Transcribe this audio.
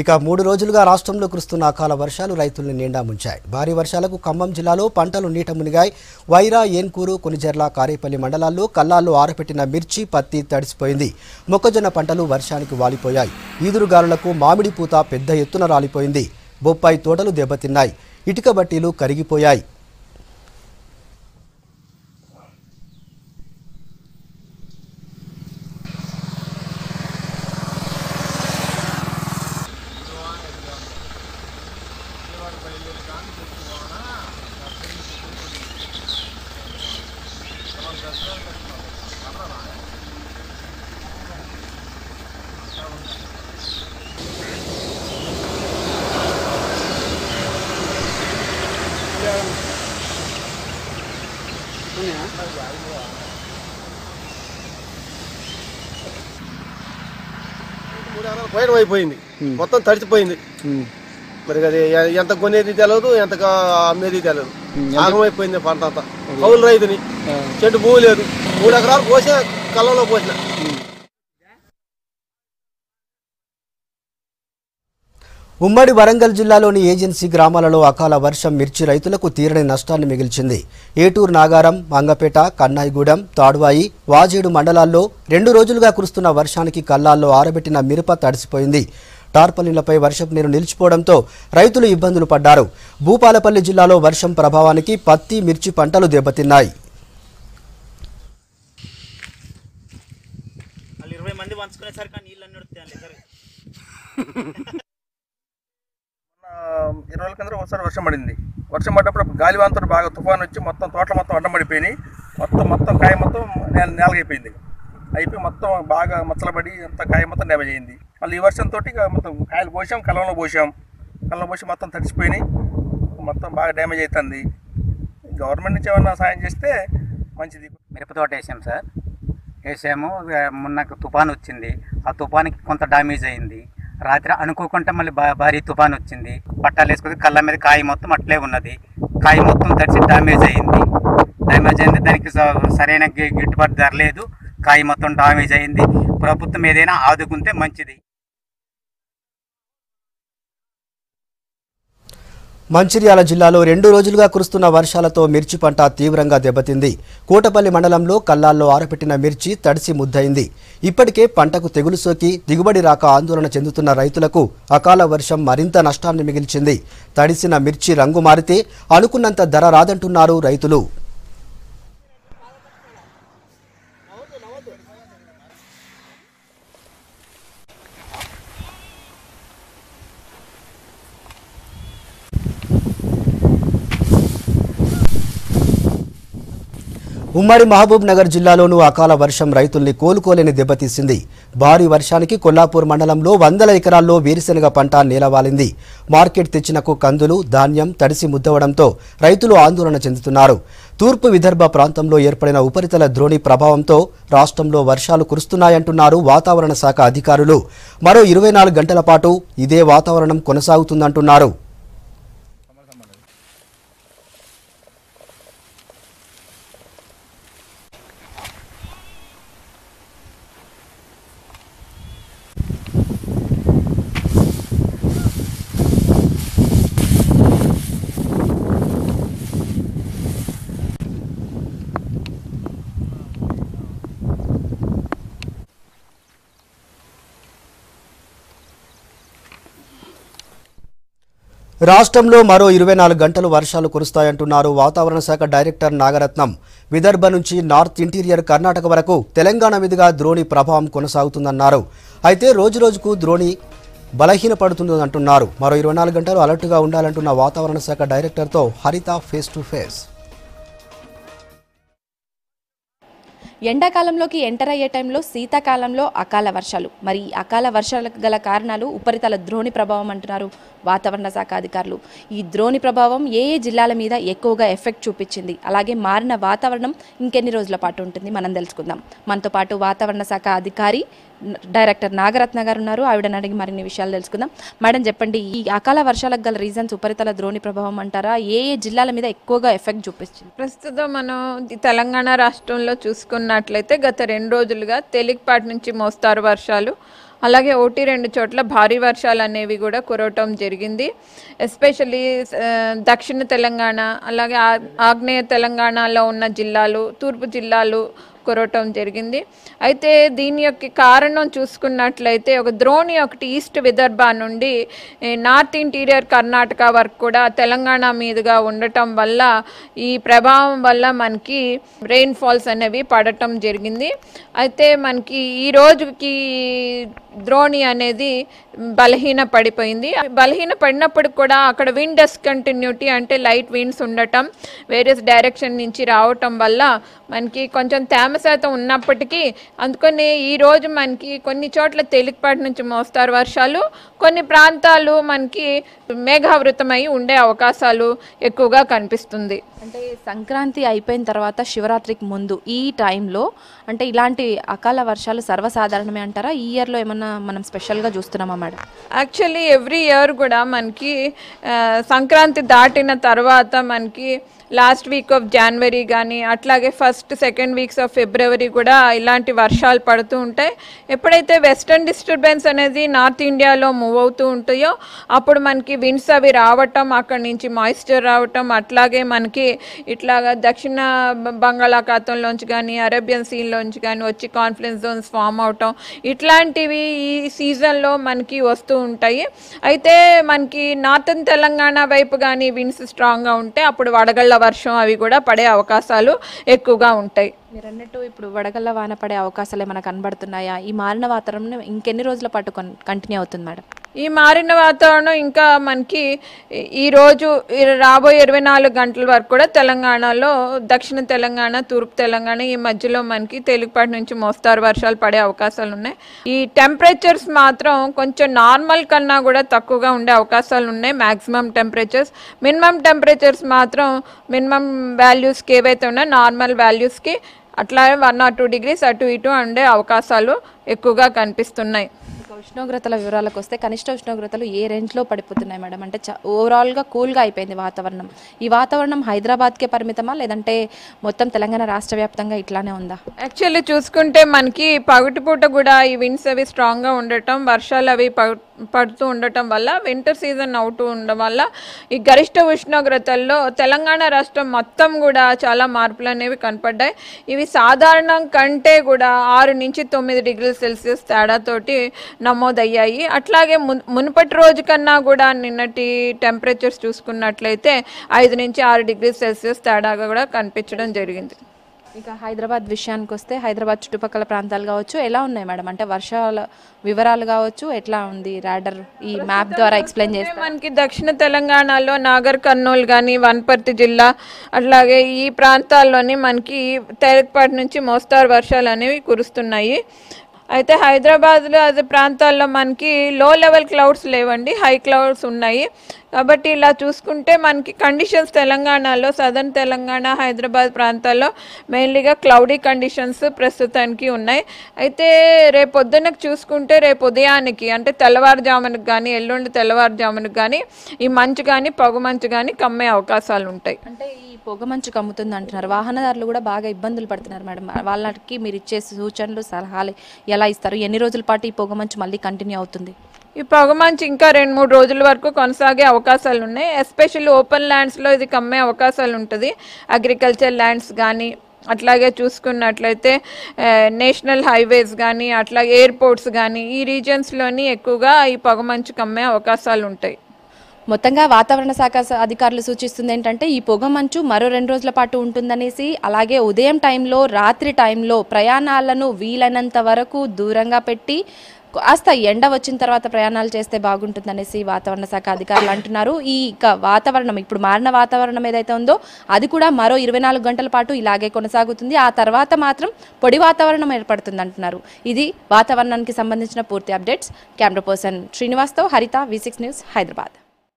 ఇక 3 రోజులుగా రాష్ట్రంలో కురుస్తున్న అకాల వర్షాలు రైతుల్ని నిండా ముంచాయి. భారీ వర్షాలకు ఖమ్మం జిల్లాలో పంటలు నీట మునిగాయి. వైరా, ఏన్కూరు, కొనిజర్ల, కారేపల్లి మండలాల్లో కల్లాల్లో ఆరపెట్టిన మిర్చి, పత్తి తడిసిపోయింది. మొక్కజొన్న పంటలు వర్షానికి వాలిపోయాయి. ఈదురుగాలులకు మామిడి పూత పెద్ద ఎత్తున రాలిపోయింది. బొప్పాయి తోటలు దెబ్బతిన్నాయి. ఇటుక బట్టీలు కరిగిపోయాయి. పైన అయిపోయింది, మొత్తం తడిచిపోయింది. మరి అది ఎంత కొనేది తెలియదు, ఎంత అమ్మేది తెలియదు. ఆగమైపోయింది పంట అంతా. కౌలు రైతుని చెట్టు భూమి లేదు. 3 ఎకరాలు పోసిన, కళ్ళలో పోసిన. ఉమ్మడి వరంగల్ జిల్లాలోని ఏజెన్సీ గ్రామాలలో అకాల వర్షం మిర్చి రైతులకు తీరని నష్టాన్ని మిగిల్చింది. ఏటూరు, నాగారం, మంగపేట, కన్నాయిగూడెం, తాడ్వాయి, వాజేడు మండలాల్లో 2 రోజులుగా కురుస్తున్న వర్షానికి కల్లాల్లో ఆరబెట్టిన మిరప తడిసిపోయింది. టార్పలిన్లపై వర్షపు నీరు నిలిచిపోవడంతో రైతులు ఇబ్బందులు పడ్డారు. భూపాలపల్లి జిల్లాలో వర్షం ప్రభావానికి పత్తి, మిర్చి పంటలు దెబ్బతిన్నాయి. 20 రోజుల కింద ఒకసారి వర్షం పడింది. వర్షం పడ్డప్పుడు గాలివాంతుడు బాగా తుఫాను వచ్చి మొత్తం తోటలు మొత్తం అడ్డం పడిపోయినాయి. మొత్తం కాయ మొత్తం నేలగైపోయింది. అయిపోయి మొత్తం బాగా మచ్చలబడి అంత కాయ మొత్తం డ్యామేజ్ అయింది. మళ్ళీ ఈ వర్షంతో మొత్తం కాయలు పోసాం, కళ్ళంలో పోసి మొత్తం తడిసిపోయినాయి. మొత్తం బాగా డ్యామేజ్ అవుతుంది. గవర్నమెంట్ నుంచి ఏమన్నా సాయం చేస్తే మంచిది. మిరప తోట వేసాం సార్, వేసాము. మొన్న తుఫాను వచ్చింది. ఆ తుఫానికి కొంత డ్యామేజ్ అయింది. రాత్రి అనుకోకుండా మళ్ళీ భారీ తుఫాను వచ్చింది. పట్టాలు వేసుకుంది, కళ్ళ మీద కాయ మొత్తం అట్లే ఉన్నది. కాయ మొత్తం తడిచి డ్యామేజ్ అయింది. దానికి సరైన గిట్టుబాటు ధర లేదు. కాయ మొత్తం డ్యామేజ్ అయింది. ప్రభుత్వం ఏదైనా ఆదుకుంటే మంచిది. మంచిర్యాల జిల్లాలో 2 రోజులుగా కురుస్తున్న వర్షాలతో మిర్చి పంట తీవ్రంగా దెబ్బతింది. కోటపల్లి మండలంలో కల్లాల్లో ఆరపెట్టిన మిర్చి తడిసి ముద్దయింది. ఇప్పటికే పంటకు తెగులు సోకి దిగుబడి రాక ఆందోళన చెందుతున్న రైతులకు అకాల వర్షం మరింత నష్టాన్ని మిగిల్చింది. తడిసిన మిర్చి రంగు మారితే అనుకున్నంత ధర రాదంటున్నారు రైతులు. ఉమ్మడి మహబూబ్ నగర్ జిల్లాలోనూ అకాల వర్షం రైతుల్ని కోలుకోలేని దెబ్బతీసింది. భారీ వర్షానికి కొల్లాపూర్ మండలంలో 100 ఎకరాల్లో వేరుశెనగ పంట నేలవాలింది. మార్కెట్ తెచ్చినకు కందులు, ధాన్యం తడిసి ముద్దవడంతో రైతులు ఆందోళన చెందుతున్నారు. తూర్పు విదర్భ ప్రాంతంలో ఏర్పడిన ఉపరితల ద్రోణి ప్రభావంతో రాష్ట్రంలో వర్షాలు కురుస్తున్నాయంటున్నారు వాతావరణ శాఖ అధికారులు. మరో 24 గంటల పాటు ఇదే వాతావరణం కొనసాగుతుందంటున్నారు. రాష్ట్రంలో మరో 24 గంటలు వర్షాలు కురుస్తాయంటున్నారు వాతావరణ శాఖ డైరెక్టర్ నాగరత్నం. విదర్భ నుంచి నార్త్ ఇంటీరియర్ కర్ణాటక వరకు తెలంగాణ మీదుగా ద్రోణి ప్రభావం కొనసాగుతుందన్నారు. అయితే రోజురోజుకు ద్రోణి బలహీనపడుతుందంటున్నారు. మరో 24 గంటలు అలర్ట్గా ఉండాలంటున్న వాతావరణ శాఖ డైరెక్టర్తో హరిత ఫేస్ టు ఫేస్. ఎండాకాలంలోకి ఎంటర్ అయ్యే టైంలో శీతాకాలంలో అకాల వర్షాలు. మరి అకాల వర్షాలకు గల కారణాలు ఉపరితల ద్రోణి ప్రభావం అంటున్నారు వాతావరణ శాఖ అధికారులు. ఈ ద్రోణి ప్రభావం ఏ జిల్లాల మీద ఎక్కువగా ఎఫెక్ట్ చూపించింది, అలాగే మారిన వాతావరణం ఇంకెన్ని రోజుల పాటు ఉంటుంది మనం తెలుసుకుందాం. మనతో పాటు వాతావరణ శాఖ అధికారి డైరెక్టర్ నాగరత్న గారు ఉన్నారు. ఆవిడని అడిగి మరిన్ని విషయాలు తెలుసుకుందాం. మేడం చెప్పండి, ఈ అకాల వర్షాలకు గల రీజన్స్ ఉపరితల ద్రోణి ప్రభావం అంటారా? ఏ జిల్లాల మీద ఎక్కువగా ఎఫెక్ట్ చూపిస్తుంది? ప్రస్తుతం మనం తెలంగాణ రాష్ట్రంలో చూసుకున్నట్లయితే గత 2 రోజులుగా తేలికపాటి నుంచి మోస్తారు వర్షాలు, అలాగే ఒకటి రెండు చోట్ల భారీ వర్షాలు అనేవి కూడా కురవటం జరిగింది. ఎస్పెషల్లీ దక్షిణ తెలంగాణ, అలాగే ఆగ్నేయ తెలంగాణలో ఉన్న జిల్లాలు, తూర్పు జిల్లాలు కురవటం జరిగింది. అయితే దీని యొక్క కారణం చూసుకున్నట్లయితే ఒక ద్రోణి ఒకటి ఈస్ట్ విదర్భ నుండి నార్త్ ఇంటీరియర్ కర్ణాటక వరకు కూడా తెలంగాణ మీదుగా ఉండటం వల్ల ఈ ప్రభావం వల్ల మనకి రెయిన్ ఫాల్స్ అనేవి పడటం జరిగింది. అయితే మనకి ఈ రోజుకి ద్రోణి అనేది బలహీన పడిపోయింది. బలహీన పడినప్పుడు కూడా అక్కడ విండ్ డిస్కంటిన్యూటీ అంటే లైట్ విండ్స్ ఉండటం, వేరియస్ డైరెక్షన్ నుంచి రావటం వల్ల మనకి కొంచెం తేమ శాతం ఉన్నప్పటికీ అందుకని ఈరోజు మనకి కొన్ని చోట్ల తేలికపాటి నుంచి మోస్తారు వర్షాలు, కొన్ని ప్రాంతాలు మనకి మేఘావృతమై ఉండే అవకాశాలు ఎక్కువగా కనిపిస్తుంది. అంటే సంక్రాంతి అయిపోయిన తర్వాత శివరాత్రికి ముందు ఈ టైంలో అంటే ఇలాంటి అకాల వర్షాలు సర్వసాధారణమే అంటారా? ఈ ఇయర్లో ఏమన్నా మనం స్పెషల్గా చూస్తున్నామా మేడం? యాక్చువల్లీ ఎవ్రీ ఇయర్ కూడా మనకి సంక్రాంతి దాటిన తర్వాత మనకి లాస్ట్ వీక్ ఆఫ్ జనవరి కానీ అట్లాగే first second weeks of February కూడా ఇలాంటి వర్షాలు పడుతూ ఉంటాయి. ఎప్పుడైతే వెస్టర్న్ డిస్టర్బెన్స్ అనేది నార్త్ ఇండియాలో మూవ్ అవుతూ ఉంటాయో అప్పుడు మనకి విండ్స్ అవి రావటం, అక్కడి నుంచి మాయిశ్చర్ రావటం, అట్లాగే మనకి ఇట్లాగా దక్షిణ బంగాళాఖాతంలోంచి కానీ అరేబియన్ సీలోంచి కానీ వచ్చి కాన్ఫ్లుయెన్స్ జోన్స్ ఫామ్ అవటం, ఇట్లాంటివి ఈ సీజన్లో మనకి వస్తూ ఉంటాయి. అయితే మనకి నార్థన్ తెలంగాణ వైపు కానీ విండ్స్ స్ట్రాంగ్గా ఉంటే అప్పుడు వడగళ్ళ వర్షం అవి కూడా పడే అవకాశాలు ఎక్కువగా ఉంటాయి. మీరు అన్నట్టు ఇప్పుడు వడగళ్ళ వాన పడే అవకాశాలు ఏమైనా కనబడుతున్నాయా? ఈ మారిన వాతావరణం ఇంకెన్ని రోజుల పాటు కంటిన్యూ అవుతుంది మేడం? ఈ మారిన వాతావరణం ఇంకా మనకి ఈరోజు రాబోయే 24 గంటల వరకు కూడా తెలంగాణలో దక్షిణ తెలంగాణ, తూర్పు తెలంగాణ ఈ మధ్యలో మనకి తేలికపాటి నుంచి మోస్తారు వర్షాలు పడే అవకాశాలు ఉన్నాయి. ఈ టెంపరేచర్స్ మాత్రం కొంచెం నార్మల్ కన్నా కూడా తక్కువగా ఉండే అవకాశాలు ఉన్నాయి. మ్యాక్సిమం టెంపరేచర్స్, మినిమం టెంపరేచర్స్ మాత్రం మినిమం వాల్యూస్కి ఏవైతే ఉన్నాయో నార్మల్ వాల్యూస్కి అట్లా 1 or 2 degrees అటు ఇటు ఉండే అవకాశాలు ఎక్కువగా కనిపిస్తున్నాయి. ఉష్ణోగ్రతల వివరాలకు వస్తే కనిష్ట ఉష్ణోగ్రతలు ఏ రేంజ్లో పడిపోతున్నాయి మేడం? అంటే ఓవరాల్గా కూల్గా అయిపోయింది వాతావరణం. ఈ వాతావరణం హైదరాబాద్కే పరిమితమా లేదంటే మొత్తం తెలంగాణ రాష్ట్ర వ్యాప్తంగా ఇట్లానే ఉందా? యాక్చువల్లీ చూసుకుంటే మనకి పగటిపూట కూడా ఈ విండ్స్ అవి స్ట్రాంగ్గా ఉండటం, వర్షాలు అవి పడుతూ ఉండటం వల్ల వింటర్ సీజన్ అవుతూ ఉండడం వల్ల ఈ గరిష్ట ఉష్ణోగ్రతల్లో తెలంగాణ రాష్ట్రం మొత్తం కూడా చాలా మార్పులు అనేవి కనపడ్డాయి. ఇవి సాధారణం కంటే కూడా 6 నుంచి 9 degrees Celsius తేడాతోటి నమోదయ్యాయి. అట్లాగే మునుపటి రోజు కన్నా కూడా నిన్నటి టెంపరేచర్స్ చూసుకున్నట్లయితే 5 నుంచి 6 degrees Celsius తేడాగా కూడా కనిపించడం జరిగింది. ఇక హైదరాబాద్ విషయానికి వస్తే హైదరాబాద్ చుట్టుపక్కల ప్రాంతాలు కావచ్చు ఎలా ఉన్నాయి మేడం? అంటే వర్షాల వివరాలు కావచ్చు ఎట్లా ఉంది? రాడర్ ఈ మ్యాప్ ద్వారా ఎక్స్ప్లెయిన్ చేస్తే మనకి దక్షిణ తెలంగాణలో నాగర్ కర్నూలు కానీ వనపర్తి జిల్లా అట్లాగే ఈ ప్రాంతాల్లోని మనకి తేలికపాటి నుంచి మోస్తారు వర్షాలు అనేవి కురుస్తున్నాయి. అయితే హైదరాబాద్లో అదే ప్రాంతాల్లో మనకి లో లెవెల్ క్లౌడ్స్ లేవండి, హై క్లౌడ్స్ ఉన్నాయి. కాబట్టి ఇలా చూసుకుంటే మనకి కండిషన్స్ తెలంగాణలో సదర్న్ తెలంగాణ, హైదరాబాద్ ప్రాంతాల్లో మెయిన్లీగా క్లౌడీ కండిషన్స్ ప్రస్తుతానికి ఉన్నాయి. అయితే రేపు పొద్దున్నకు చూసుకుంటే రేపు ఉదయానికి అంటే తెల్లవారుజామునకు కానీ ఎల్లుండి తెల్లవారుజామునకు కానీ ఈ మంచు కానీ పొగ మంచు కానీ కమ్మే అవకాశాలు ఉంటాయి. అంటే ఈ పొగ మంచు కమ్ముతుంది అంటున్నారు, వాహనదారులు కూడా బాగా ఇబ్బందులు పడుతున్నారు మేడం. వాళ్ళకి మీరు ఇచ్చే సూచనలు సలహాలు ఎలా ఇస్తారు? ఎన్ని రోజుల పాటు ఈ పొగ మంచు మళ్ళీ కంటిన్యూ అవుతుంది? ఈ పొగమంచు ఇంకా 2-3 రోజుల వరకు కొనసాగే అవకాశాలు ఉన్నాయి. ఎస్పెషల్లీ ఓపెన్ ల్యాండ్స్లో ఇది కమ్మే అవకాశాలు ఉంటుంది. అగ్రికల్చర్ ల్యాండ్స్ కానీ అట్లాగే చూసుకున్నట్లయితే నేషనల్ హైవేస్ కానీ అట్లాగే ఎయిర్పోర్ట్స్ కానీ ఈ రీజియన్స్లోని ఎక్కువగా ఈ పొగమంచు కమ్మే అవకాశాలు ఉంటాయి. మొత్తంగా వాతావరణ శాఖ అధికారులు సూచిస్తుంది ఏంటంటే ఈ పొగ మంచు మరో 2 రోజుల పాటు ఉంటుందనేసి, అలాగే ఉదయం టైంలో రాత్రి టైంలో ప్రయాణాలను వీలైనంత వరకు దూరంగా పెట్టి కాస్త ఎండ వచ్చిన తర్వాత ప్రయాణాలు చేస్తే బాగుంటుందనేసి వాతావరణ శాఖ అధికారులు అంటున్నారు. ఈ వాతావరణం ఇప్పుడు మారిన వాతావరణం ఏదైతే ఉందో అది కూడా మరో 24 గంటల పాటు ఇలాగే కొనసాగుతుంది. ఆ తర్వాత మాత్రం పొడి వాతావరణం ఏర్పడుతుంది అంటున్నారు. ఇది వాతావరణానికి సంబంధించిన పూర్తి అప్డేట్స్. కెమెరా పర్సన్ శ్రీనివాస్తో హరిత, V6 న్యూస్, హైదరాబాద్.